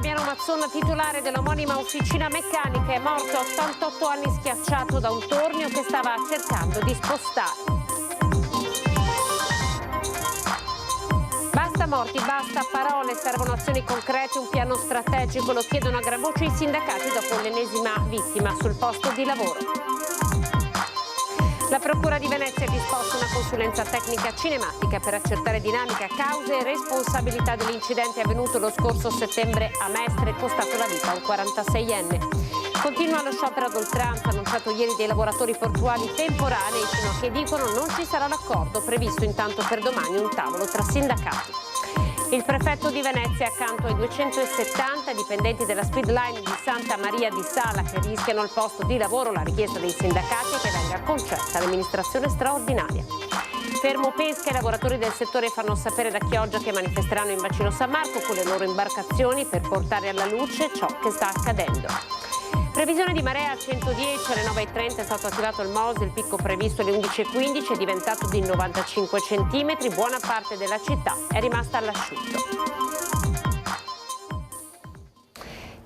Damiano Mazzona, titolare dell'omonima officina meccanica, è morto a 88 anni schiacciato da un tornio che stava cercando di spostare. Basta morti, basta parole, servono azioni concrete, un piano strategico, lo chiedono a gran voce i sindacati dopo l'ennesima vittima sul posto di lavoro. La Procura di Venezia ha disposto una consulenza tecnica cinematica per accertare dinamica, cause e responsabilità dell'incidente avvenuto lo scorso settembre a Mestre e costato la vita a un 46enne. Continua lo sciopero ad oltranza annunciato ieri dai lavoratori portuali temporanei fino a che dicono non ci sarà l'accordo, previsto intanto per domani un tavolo tra sindacati. Il prefetto di Venezia accanto ai 270 dipendenti della Speedline di Santa Maria di Sala che rischiano il posto di lavoro, la richiesta dei sindacati è che venga concessa l'amministrazione straordinaria. Fermo pesca, i lavoratori del settore fanno sapere da Chioggia che manifesteranno in bacino San Marco con le loro imbarcazioni per portare alla luce ciò che sta accadendo. Previsione di marea a 110, alle 9.30 è stato attivato il MOS, il picco previsto alle 11.15 è diventato di 95 cm, buona parte della città è rimasta all'asciutto.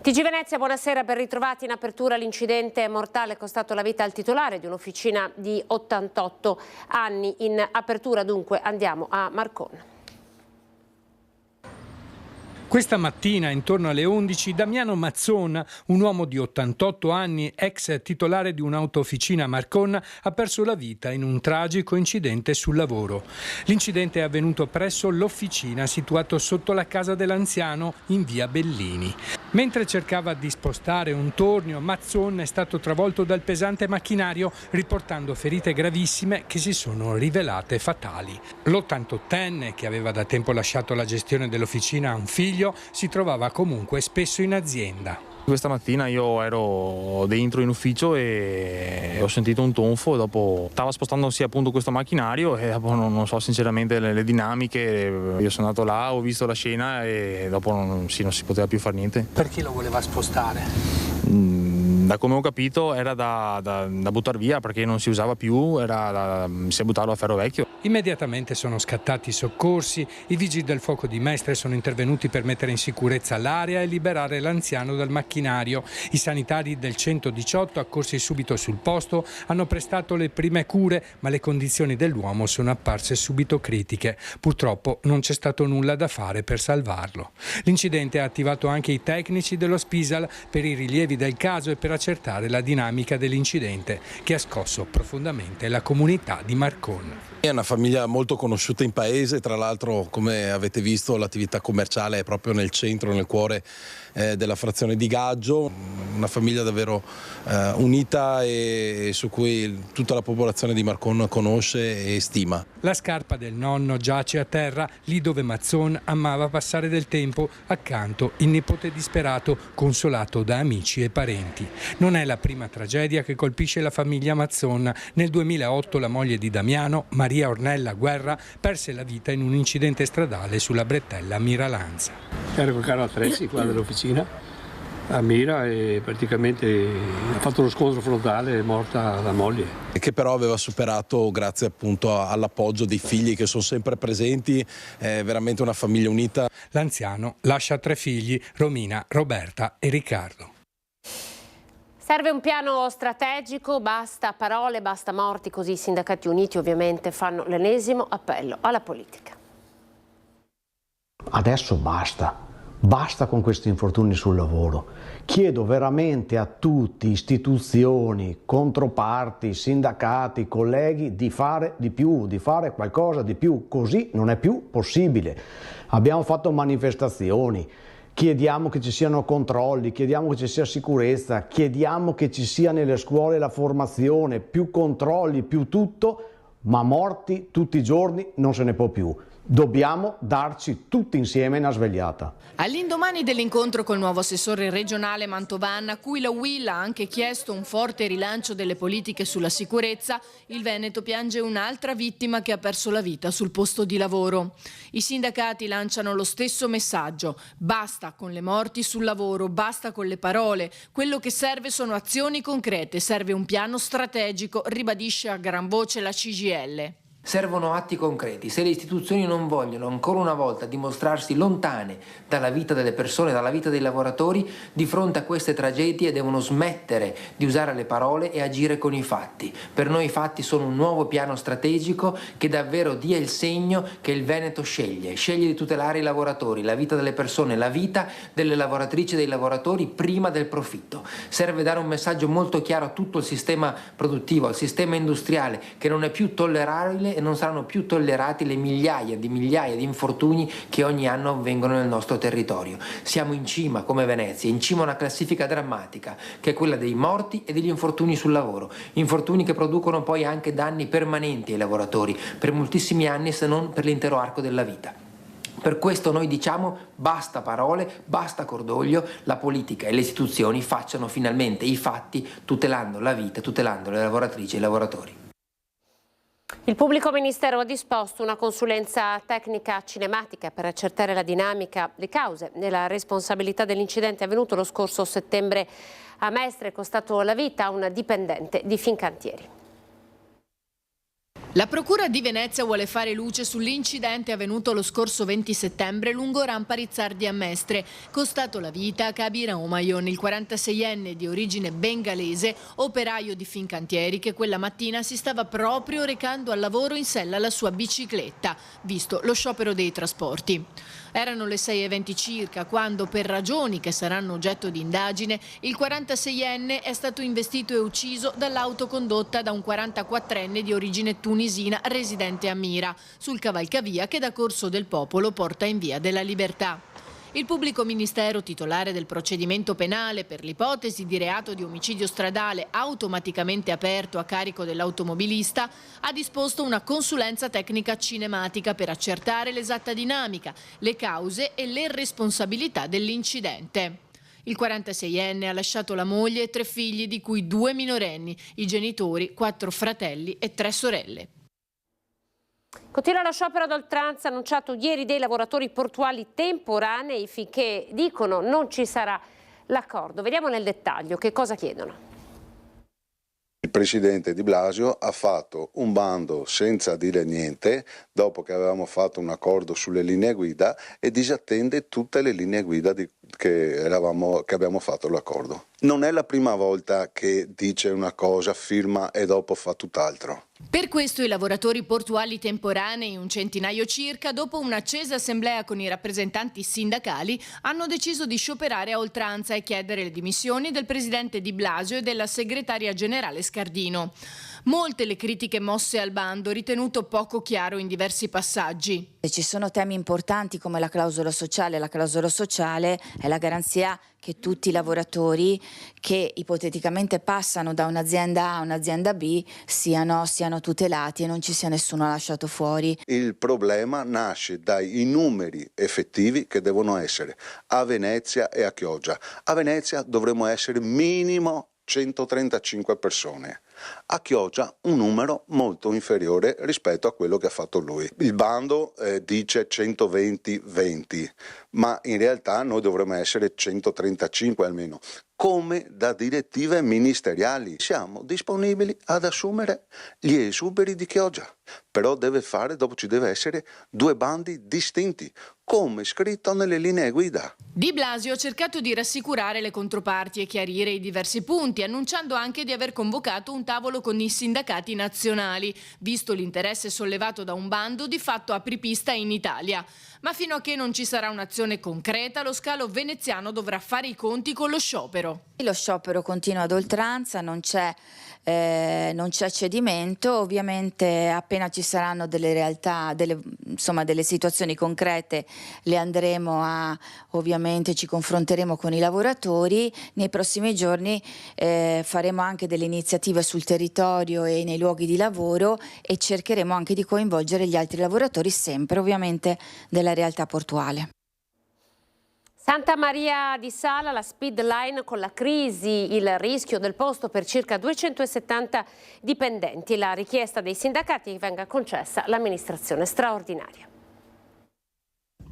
TG Venezia, buonasera, ben ritrovati. In apertura l'incidente mortale è costato la vita al titolare di un'officina di 88 anni. In apertura dunque andiamo a Marcon. Questa mattina, intorno alle 11, Damiano Mazzona, un uomo di 88 anni, ex titolare di un'autofficina a Marcon, ha perso la vita in un tragico incidente sul lavoro. L'incidente è avvenuto presso l'officina situato sotto la casa dell'anziano in via Bellini. Mentre cercava di spostare un tornio, Mazzona è stato travolto dal pesante macchinario, riportando ferite gravissime che si sono rivelate fatali. L'88enne, che aveva da tempo lasciato la gestione dell'officina a un figlio, si trovava comunque spesso in azienda. Questa mattina io ero dentro in ufficio e ho sentito un tonfo, dopo stava spostandosi appunto questo macchinario e dopo non so sinceramente le dinamiche, io sono andato là, ho visto la scena e dopo non si poteva più fare niente. Perché lo voleva spostare? Da come ho capito era da buttare via perché non si usava più, si è buttato a ferro vecchio. Immediatamente sono scattati i soccorsi, i vigili del fuoco di Mestre sono intervenuti per mettere in sicurezza l'area e liberare l'anziano dal macchinario. I sanitari del 118, accorsi subito sul posto, hanno prestato le prime cure, ma le condizioni dell'uomo sono apparse subito critiche. Purtroppo non c'è stato nulla da fare per salvarlo. L'incidente ha attivato anche i tecnici dello Spisal per i rilievi del caso e per accertare la dinamica dell'incidente che ha scosso profondamente la comunità di Marcon. È una famiglia molto conosciuta in paese, tra l'altro come avete visto l'attività commerciale è proprio nel centro, nel cuore della frazione di Gaggio, una famiglia davvero unita e su cui tutta la popolazione di Marcon conosce e stima. La scarpa del nonno giace a terra lì dove Mazzon amava passare del tempo, accanto il nipote disperato consolato da amici e parenti. Non è la prima tragedia che colpisce la famiglia Mazzon. Nel 2008 la moglie di Damiano, Maria Ornella Guerra, perse la vita in un incidente stradale sulla bretella Miralanza. Ero col carro attrezzi qua dell'officina a Mira e praticamente ha fatto lo scontro frontale, è morta la moglie. E che però aveva superato grazie appunto all'appoggio dei figli che sono sempre presenti, è veramente una famiglia unita. L'anziano lascia 3 figli, Romina, Roberta e Riccardo. Serve un piano strategico, basta parole, basta morti, così i sindacati uniti ovviamente fanno l'ennesimo appello alla politica. Adesso basta con questi infortuni sul lavoro. Chiedo veramente a tutti, istituzioni, controparti, sindacati, colleghi, di fare di più, di fare qualcosa di più. Così non è più possibile. Abbiamo fatto manifestazioni, chiediamo che ci siano controlli, chiediamo che ci sia sicurezza, chiediamo che ci sia nelle scuole la formazione, più controlli, più tutto, ma morti tutti i giorni non se ne può più. Dobbiamo darci tutti insieme una svegliata. All'indomani dell'incontro col nuovo assessore regionale Mantovan, a cui la UIL ha anche chiesto un forte rilancio delle politiche sulla sicurezza, il Veneto piange un'altra vittima che ha perso la vita sul posto di lavoro. I sindacati lanciano lo stesso messaggio: basta con le morti sul lavoro, basta con le parole. Quello che serve sono azioni concrete, serve un piano strategico, ribadisce a gran voce la CGIL. Servono atti concreti. Se le istituzioni non vogliono ancora una volta dimostrarsi lontane dalla vita delle persone, dalla vita dei lavoratori, di fronte a queste tragedie devono smettere di usare le parole e agire con i fatti. Per noi i fatti sono un nuovo piano strategico che davvero dia il segno che il Veneto sceglie di tutelare i lavoratori, la vita delle persone, la vita delle lavoratrici e dei lavoratori prima del profitto. Serve dare un messaggio molto chiaro a tutto il sistema produttivo, al sistema industriale, che non è più tollerabile e non saranno più tollerati le migliaia di infortuni che ogni anno avvengono nel nostro territorio. Siamo in cima come Venezia, in cima a una classifica drammatica che è quella dei morti e degli infortuni sul lavoro, infortuni che producono poi anche danni permanenti ai lavoratori per moltissimi anni, se non per l'intero arco della vita. Per questo noi diciamo basta parole, basta cordoglio, la politica e le istituzioni facciano finalmente i fatti tutelando la vita, tutelando le lavoratrici e i lavoratori. Il pubblico ministero ha disposto una consulenza tecnica cinematica per accertare la dinamica, le cause e la responsabilità dell'incidente avvenuto lo scorso settembre a Mestre, costato la vita a un dipendente di Fincantieri. La Procura di Venezia vuole fare luce sull'incidente avvenuto lo scorso 20 settembre lungo Rampa Rizzardi a Mestre. Costato la vita a Kabir Omayon, il 46enne di origine bengalese, operaio di Fincantieri, che quella mattina si stava proprio recando al lavoro in sella alla sua bicicletta, visto lo sciopero dei trasporti. Erano le 6:20 circa quando, per ragioni che saranno oggetto di indagine, il 46enne è stato investito e ucciso dall'auto condotta da un 44enne di origine tunisina residente a Mira, sul cavalcavia che da Corso del Popolo porta in Via della Libertà. Il pubblico ministero titolare del procedimento penale per l'ipotesi di reato di omicidio stradale automaticamente aperto a carico dell'automobilista ha disposto una consulenza tecnica cinematica per accertare l'esatta dinamica, le cause e le responsabilità dell'incidente. Il 46enne ha lasciato la moglie e 3 figli, di cui 2 minorenni, i genitori, 4 fratelli e 3 sorelle. Continua lo sciopero ad oltranza annunciato ieri dei lavoratori portuali temporanei finché, dicono, non ci sarà l'accordo. Vediamo nel dettaglio che cosa chiedono. Il presidente Di Blasio ha fatto un bando senza dire niente dopo che avevamo fatto un accordo sulle linee guida e disattende tutte le linee guida che abbiamo fatto l'accordo. Non è la prima volta che dice una cosa, firma e dopo fa tutt'altro. Per questo i lavoratori portuali temporanei, un centinaio circa, dopo un'accesa assemblea con i rappresentanti sindacali, hanno deciso di scioperare a oltranza e chiedere le dimissioni del presidente Di Blasio e della segretaria generale Scardino. Molte le critiche mosse al bando, ritenuto poco chiaro in diversi passaggi. Ci sono temi importanti come la clausola sociale. La clausola sociale è la garanzia che tutti i lavoratori che ipoteticamente passano da un'azienda A a un'azienda B siano tutelati e non ci sia nessuno lasciato fuori. Il problema nasce dai numeri effettivi che devono essere a Venezia e a Chioggia. A Venezia dovremmo essere minimo 135 persone. A Chioggia un numero molto inferiore rispetto a quello che ha fatto lui. Il bando dice 120-20, ma in realtà noi dovremmo essere 135 almeno. Come da direttive ministeriali siamo disponibili ad assumere gli esuberi di Chioggia, però dopo ci deve essere 2 bandi distinti, come scritto nelle linee guida. Di Blasio ha cercato di rassicurare le controparti e chiarire i diversi punti, annunciando anche di aver convocato un tavolo con i sindacati nazionali, visto l'interesse sollevato da un bando di fatto apripista in Italia. Ma fino a che non ci sarà un'azione concreta, lo scalo veneziano dovrà fare i conti con lo sciopero. Lo sciopero continua ad oltranza, non c'è cedimento. Ovviamente appena ci saranno delle realtà, delle situazioni concrete, le andremo ovviamente ci confronteremo con i lavoratori. Nei prossimi giorni faremo anche delle iniziative sul territorio e nei luoghi di lavoro e cercheremo anche di coinvolgere gli altri lavoratori, sempre ovviamente della realtà portuale. Santa Maria di Sala, la speed line con la crisi, il rischio del posto per circa 270 dipendenti. La richiesta dei sindacati è che venga concessa l'amministrazione straordinaria.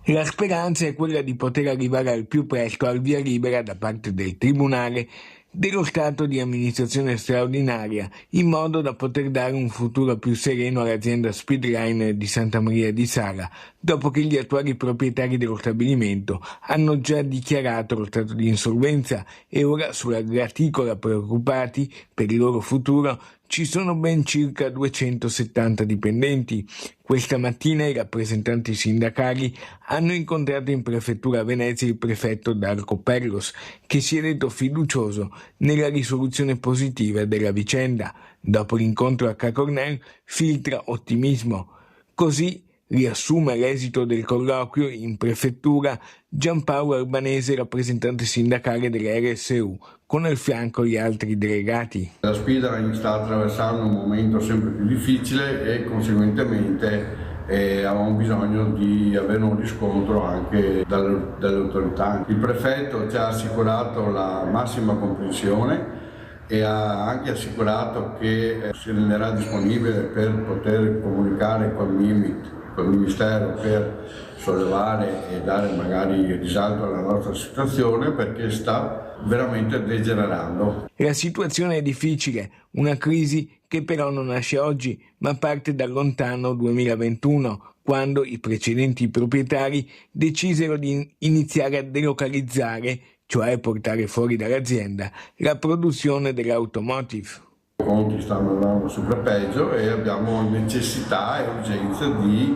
La speranza è quella di poter arrivare al più presto al via libera da parte del Tribunale dello stato di amministrazione straordinaria, in modo da poter dare un futuro più sereno all'azienda Speedliner di Santa Maria di Sala, dopo che gli attuali proprietari dello stabilimento hanno già dichiarato lo stato di insolvenza e ora sulla graticola, preoccupati per il loro futuro, ci sono ben circa 270 dipendenti. Questa mattina i rappresentanti sindacali hanno incontrato in prefettura a Venezia il prefetto Darko Perlos, che si è detto fiducioso nella risoluzione positiva della vicenda. Dopo l'incontro a Ca' Cornell filtra ottimismo. Così riassume l'esito del colloquio in prefettura Giampaolo Albanese, rappresentante sindacale della RSU, con al fianco gli altri delegati. La Speedliner sta attraversando un momento sempre più difficile e conseguentemente avevamo bisogno di avere un riscontro anche dalle autorità. Il prefetto ci ha assicurato la massima comprensione e ha anche assicurato che si renderà disponibile per poter comunicare col Ministero per sollevare e dare magari risalto alla nostra situazione, perché sta veramente degenerando. La situazione è difficile, una crisi che però non nasce oggi, ma parte dal lontano 2021, quando i precedenti proprietari decisero di iniziare a delocalizzare, cioè portare fuori dall'azienda, la produzione dell'automotive. I conti stanno andando sempre peggio e abbiamo necessità e urgenza di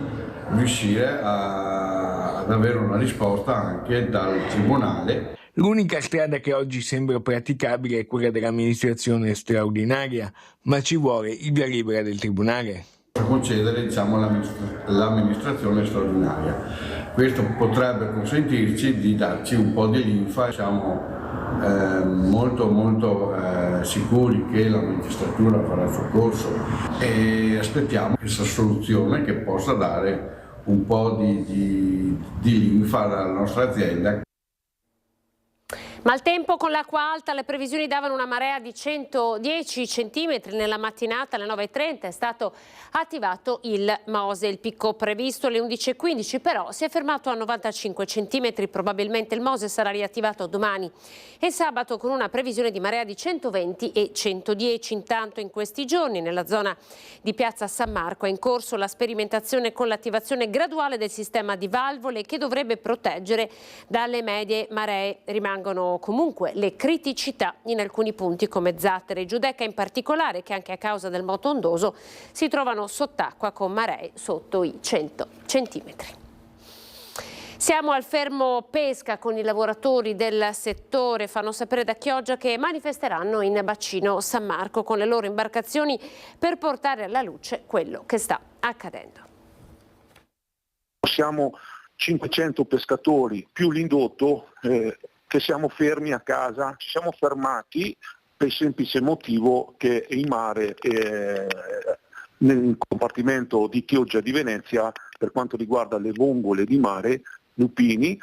riuscire ad avere una risposta anche dal Tribunale. L'unica strada che oggi sembra praticabile è quella dell'amministrazione straordinaria, ma ci vuole il via libera del Tribunale. Per concedere l'amministrazione straordinaria. Questo potrebbe consentirci di darci un po' di linfa. Siamo molto sicuri che la magistratura farà il suo corso e aspettiamo questa soluzione che possa dare un po' di linfa alla nostra azienda. Maltempo con l'acqua alta, le previsioni davano una marea di 110 centimetri. Nella mattinata alle 9:30 è stato attivato il MOSE, il picco previsto alle 11:15, però si è fermato a 95 centimetri. Probabilmente il MOSE sarà riattivato domani e sabato con una previsione di marea di 120 e 110. Intanto in questi giorni nella zona di Piazza San Marco è in corso la sperimentazione con l'attivazione graduale del sistema di valvole che dovrebbe proteggere dalle medie maree. Rimangono comunque le criticità in alcuni punti come Zattere e Giudecca in particolare, che anche a causa del moto ondoso si trovano sott'acqua con maree sotto i 100 centimetri. Siamo al fermo pesca con i lavoratori del settore. Fanno sapere da Chioggia che manifesteranno in bacino San Marco con le loro imbarcazioni per portare alla luce quello che sta accadendo. Siamo 500 pescatori più l'indotto che siamo fermi a casa. Ci siamo fermati per il semplice motivo che il mare nel compartimento di Chioggia di Venezia, per quanto riguarda le vongole di mare, lupini,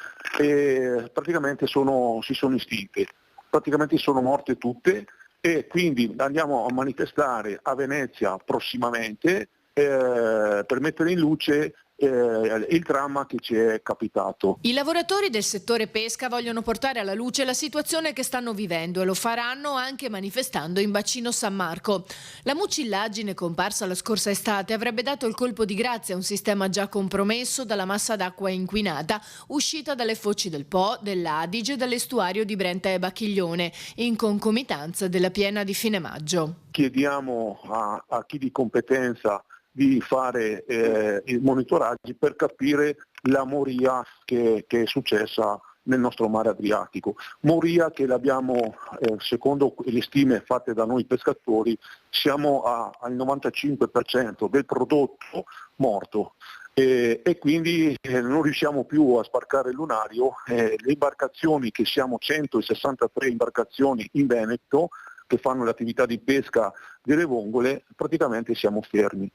praticamente si sono estinte, praticamente sono morte tutte, e quindi andiamo a manifestare a Venezia prossimamente per mettere in luce il dramma che ci è capitato. I lavoratori del settore pesca vogliono portare alla luce la situazione che stanno vivendo e lo faranno anche manifestando in bacino San Marco. La mucillaggine comparsa la scorsa estate avrebbe dato il colpo di grazia a un sistema già compromesso dalla massa d'acqua inquinata uscita dalle foci del Po, dell'Adige e dall'estuario di Brenta e Bacchiglione, in concomitanza della piena di fine maggio. Chiediamo a chi di competenza di fare i monitoraggi per capire la moria che è successa nel nostro mare Adriatico. Moria che l'abbiamo, secondo le stime fatte da noi pescatori, siamo al 95% del prodotto morto. E quindi non riusciamo più a sbarcare il lunario. Le imbarcazioni, che siamo 163 imbarcazioni in Veneto che fanno l'attività di pesca delle vongole, praticamente siamo fermi.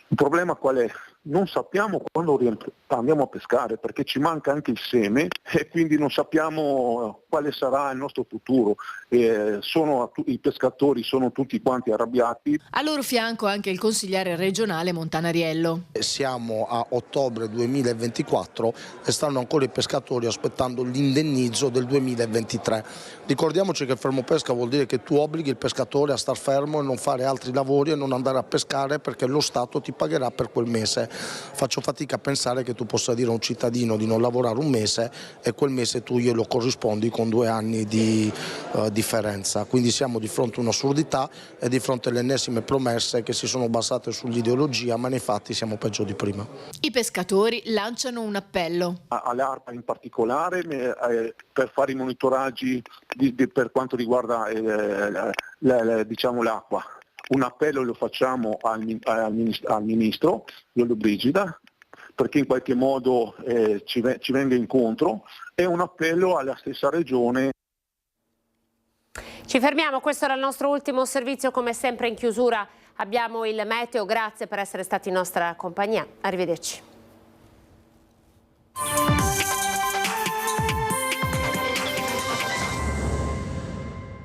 Il problema qual è? non sappiamo quando andiamo a pescare, perché ci manca anche il seme e quindi non sappiamo quale sarà il nostro futuro. I pescatori sono tutti quanti arrabbiati. A loro fianco anche il consigliere regionale Montanariello. Siamo a ottobre 2024 e stanno ancora i pescatori aspettando l'indennizzo del 2023. Ricordiamoci che fermo pesca vuol dire che tu obblighi il pescatore a star fermo e non fare altri lavori e non andare a pescare perché lo Stato ti pagherà per quel mese. Faccio fatica a pensare che tu possa dire a un cittadino di non lavorare un mese e quel mese tu glielo corrispondi con 2 anni di differenza. Quindi siamo di fronte a un'assurdità e di fronte alle ennesime promesse che si sono basate sull'ideologia, ma nei fatti siamo peggio di prima. I pescatori lanciano un appello. All'ARPA in particolare per fare i monitoraggi per quanto riguarda l'acqua. Un appello lo facciamo al Ministro Lollobrigida perché in qualche modo ci venga incontro, e un appello alla stessa Regione. Ci fermiamo, questo era il nostro ultimo servizio, come sempre in chiusura abbiamo il meteo, grazie per essere stati in nostra compagnia, arrivederci.